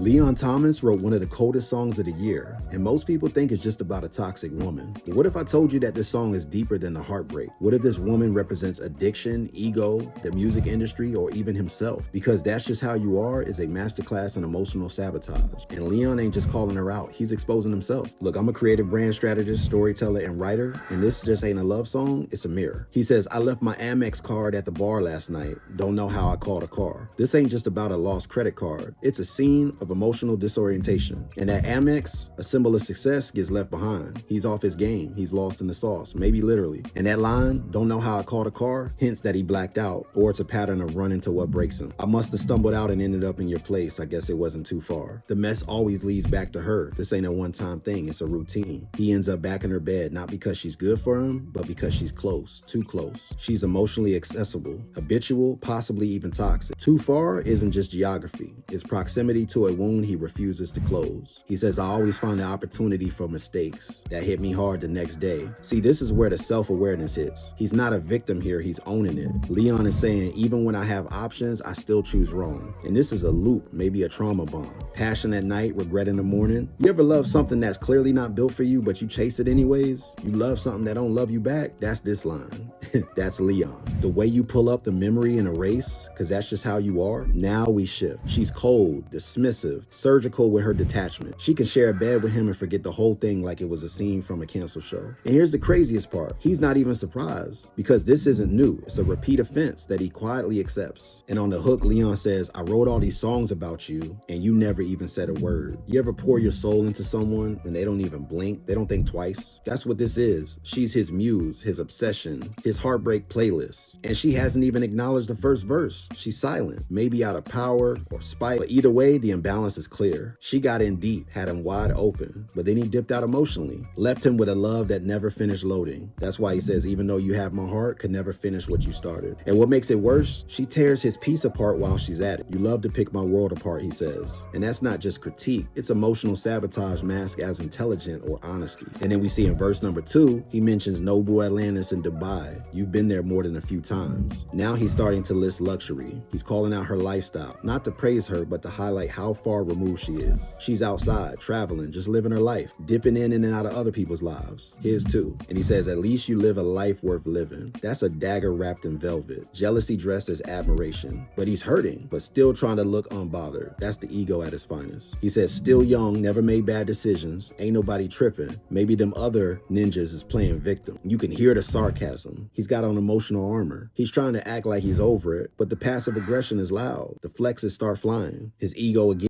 Leon Thomas wrote one of the coldest songs of the year, and most people think it's just about a toxic woman. But what if I told you that this song is deeper than the heartbreak? What if this woman represents addiction, ego, the music industry, or even himself? Because That's Just How You Are is a masterclass in emotional sabotage. And Leon ain't just calling her out, he's exposing himself. Look, I'm a creative brand strategist, storyteller, and writer, and this just ain't a love song, it's a mirror. He says, I left my Amex card at the bar last night. Don't know how I called a car. This ain't just about a lost credit card. It's a scene of emotional disorientation. And that Amex, a symbol of success, gets left behind. He's off his game. He's lost in the sauce, maybe literally. And that line, don't know how I called a car, hints that he blacked out, or it's a pattern of running to what breaks him. I must have stumbled out and ended up in your place. I guess it wasn't too far. The mess always leads back to her. This ain't a one-time thing. It's a routine. He ends up back in her bed, not because she's good for him, but because she's close, too close. She's emotionally accessible, habitual, possibly even toxic. Too far isn't just geography. It's proximity to a wound he refuses to close. He says, I always find the opportunity for mistakes that hit me hard the next day. See, this is where the self-awareness hits. He's not a victim here, he's owning it. Leon is saying, even when I have options, I still choose wrong. And this is a loop, maybe a trauma bond. Passion at night, regret in the morning. You ever love something that's clearly not built for you, but you chase it anyways? You love something that don't love you back? That's this line. That's Leon. The way you pull up the memory and erase, because that's just how you are. Now we shift. She's cold, dismissive, surgical with her detachment. She can share a bed with him and forget the whole thing like it was a scene from a canceled show. And here's the craziest part. He's not even surprised, because this isn't new. It's a repeat offense that he quietly accepts. And on the hook, Leon says, I wrote all these songs about you, and you never even said a word. You ever pour your soul into someone and they don't even blink? They don't think twice? That's what this is. She's his muse, his obsession, his heartbreak playlist. And she hasn't even acknowledged the first verse. She's silent, maybe out of power or spite, but either way, the imbalance is clear. She got in deep, had him wide open, but then he dipped out emotionally, left him with a love that never finished loading. That's why he says, even though you have my heart, could never finish what you started. And what makes it worse, she tears his piece apart while she's at it. You love to pick my world apart, he says. And that's not just critique, it's emotional sabotage masked as intelligent or honesty. And then we see in verse number 2, he mentions Nobu Atlantis in Dubai. You've been there more than a few times. Now he's starting to list luxury. He's calling out her lifestyle, not to praise her, but to highlight how far removed she is. She's outside, traveling, just living her life, dipping in and out of other people's lives, his too. And he says, at least you live a life worth living. That's a dagger wrapped in velvet, jealousy dressed as admiration. But he's hurting, but still trying to look unbothered. That's the ego at its finest. He says, still young, never made bad decisions, ain't nobody tripping. Maybe them other ninjas is playing victim. You can hear the sarcasm. He's got on emotional armor. He's trying to act like he's over it, but the passive aggression is loud. The flexes start flying. His ego again